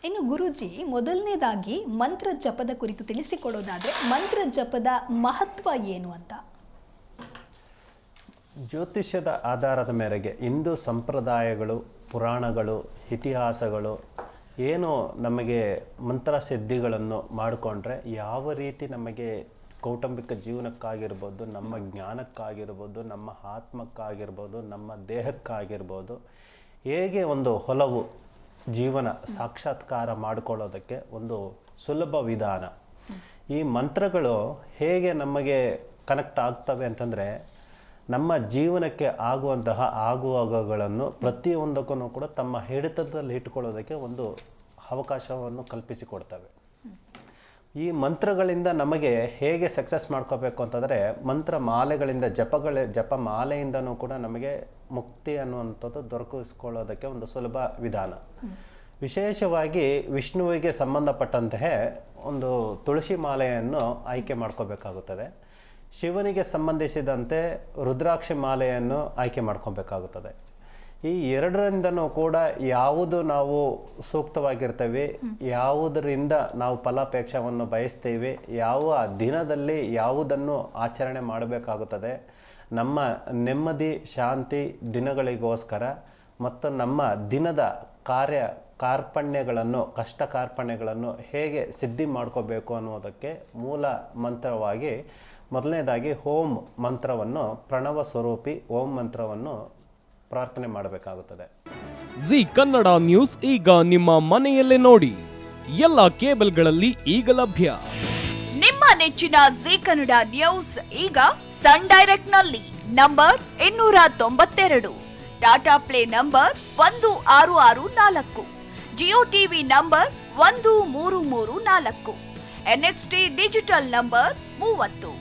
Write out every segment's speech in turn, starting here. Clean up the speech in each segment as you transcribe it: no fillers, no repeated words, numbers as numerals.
ಇನ್ನು ಗುರೂಜಿ, ಮೊದಲನೇದಾಗಿ ಮಂತ್ರ ಜಪದ ಕುರಿತು ತಿಳಿಸಿಕೊಡೋದಾದ್ರೆ ಮಂತ್ರ ಜಪದ ಮಹತ್ವ ಏನು ಅಂತ? ಜ್ಯೋತಿಷ್ಯದ ಆಧಾರದ ಮೇರೆಗೆ ಹಿಂದೂ ಸಂಪ್ರದಾಯಗಳು, ಪುರಾಣಗಳು, ಇತಿಹಾಸಗಳು ಏನು ನಮಗೆ ಮಂತ್ರಸಿದ್ಧಿಗಳನ್ನು ಮಾಡಿಕೊಂಡ್ರೆ ಯಾವ ರೀತಿ ನಮಗೆ ಕೌಟುಂಬಿಕ ಜೀವನಕ್ಕಾಗಿರ್ಬೋದು, ನಮ್ಮ ಜ್ಞಾನಕ್ಕಾಗಿರ್ಬೋದು, ನಮ್ಮ ಆತ್ಮಕ್ಕಾಗಿರ್ಬೋದು, ನಮ್ಮ ದೇಹಕ್ಕಾಗಿರ್ಬೋದು, ಹೇಗೆ ಒಂದು ಹೊಲವು ಜೀವನ ಸಾಕ್ಷಾತ್ಕಾರ ಮಾಡಿಕೊಳ್ಳೋದಕ್ಕೆ ಒಂದು ಸುಲಭ ವಿಧಾನ. ಈ ಮಂತ್ರಗಳು ಹೇಗೆ ನಮಗೆ ಕನೆಕ್ಟ್ ಆಗ್ತವೆ ಅಂತಂದರೆ, ನಮ್ಮ ಜೀವನಕ್ಕೆ ಆಗುವಂತಹ ಆಗುವಾಗಗಳನ್ನು ಪ್ರತಿಯೊಂದಕ್ಕೂ ಕೂಡ ತಮ್ಮ ಹಿಡಿತದಲ್ಲಿ ಇಟ್ಕೊಳ್ಳೋದಕ್ಕೆ ಒಂದು ಅವಕಾಶವನ್ನು ಕಲ್ಪಿಸಿಕೊಡ್ತವೆ. ಈ ಮಂತ್ರಗಳಿಂದ ನಮಗೆ ಹೇಗೆ ಸಕ್ಸಸ್ ಮಾಡ್ಕೋಬೇಕು ಅಂತಂದರೆ, ಮಂತ್ರ ಮಾಲೆಗಳಿಂದ ಜಪ ಮಾಲೆಯಿಂದನೂ ಕೂಡ ನಮಗೆ ಮುಕ್ತಿ ಅನ್ನುವಂಥದ್ದು ದೊರಕಿಸ್ಕೊಳ್ಳೋದಕ್ಕೆ ಒಂದು ಸುಲಭ ವಿಧಾನ. ವಿಶೇಷವಾಗಿ ವಿಷ್ಣುವಿಗೆ ಸಂಬಂಧಪಟ್ಟಂತಹ ಒಂದು ತುಳಸಿ ಮಾಲೆಯನ್ನು ಆಯ್ಕೆ ಮಾಡ್ಕೋಬೇಕಾಗುತ್ತದೆ. ಶಿವನಿಗೆ ಸಂಬಂಧಿಸಿದಂತೆ ರುದ್ರಾಕ್ಷಿ ಮಾಲೆಯನ್ನು ಆಯ್ಕೆ ಮಾಡ್ಕೊಬೇಕಾಗುತ್ತದೆ. ಈ ಎರಡರಿಂದನೂ ಕೂಡ ಯಾವುದು ನಾವು ಸೂಕ್ತವಾಗಿರ್ತೇವೆ, ಯಾವುದರಿಂದ ನಾವು ಫಲಾಪೇಕ್ಷವನ್ನು ಬಯಸ್ತೇವೆ, ಯಾವ ದಿನದಲ್ಲಿ ಯಾವುದನ್ನು ಆಚರಣೆ ಮಾಡಬೇಕಾಗುತ್ತದೆ, ನಮ್ಮ ನೆಮ್ಮದಿ ಶಾಂತಿ ದಿನಗಳಿಗೋಸ್ಕರ ಮತ್ತು ನಮ್ಮ ದಿನದ ಕಾರ್ಪಣ್ಯಗಳನ್ನು ಕಷ್ಟ ಕಾರ್ಪಣ್ಯಗಳನ್ನು ಹೇಗೆ ಸಿದ್ಧಿ ಮಾಡ್ಕೋಬೇಕು ಅನ್ನೋದಕ್ಕೆ ಮೂಲ ಮಂತ್ರವಾಗಿ ಮೊದಲನೇದಾಗಿ ಓಂ ಮಂತ್ರವನ್ನು, ಪ್ರಣವ ಸ್ವರೂಪಿ ಓಂ ಮಂತ್ರವನ್ನು ಪ್ರಾರ್ಥನೆ ಮಾಡಬೇಕಾಗುತ್ತದೆ. ಜಿ ಕನ್ನಡ ನ್ಯೂಸ್ ಈಗ ನಿಮ್ಮ ಮನೆಯಲ್ಲೇ ನೋಡಿ. ಎಲ್ಲ ಕೇಬಲ್ಗಳಲ್ಲಿ ಈಗ ಲಭ್ಯ. ನಿಮ್ಮ ನೆಚ್ಚಿನ ಜಿ ಕನ್ನಡ ನ್ಯೂಸ್ ಈಗ ಸನ್ ಡೈರೆಕ್ಟ್ ನಲ್ಲಿ number 292, Tata play number 1664, Jio TV number 1334, NXT digital number 30,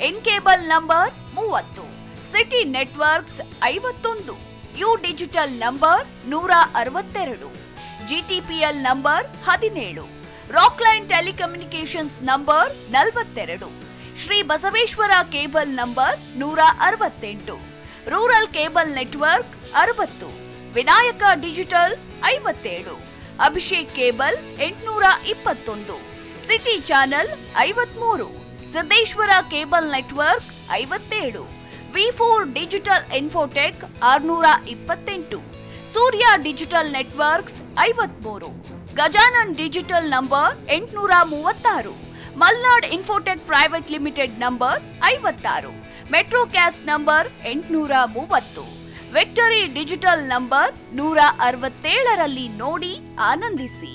in cable number 30, city networks 51, U digital number 162, GTPL number 17, Rockline telecommunications number 42, Shri Basaveshwara cable number 168, rural cable network 60, Vinayaka digital 57, Abhishek cable 821, city channel 53, Siddeshwara cable network 57, V4 digital Infotech 628, Surya digital networks 53, Gajanan digital number 836, Malnad Infotech private limited number 56, Metrocast number 830, Victory Digital number 167ರಲ್ಲಿ ನೋಡಿ ಆನಂದಿಸಿ.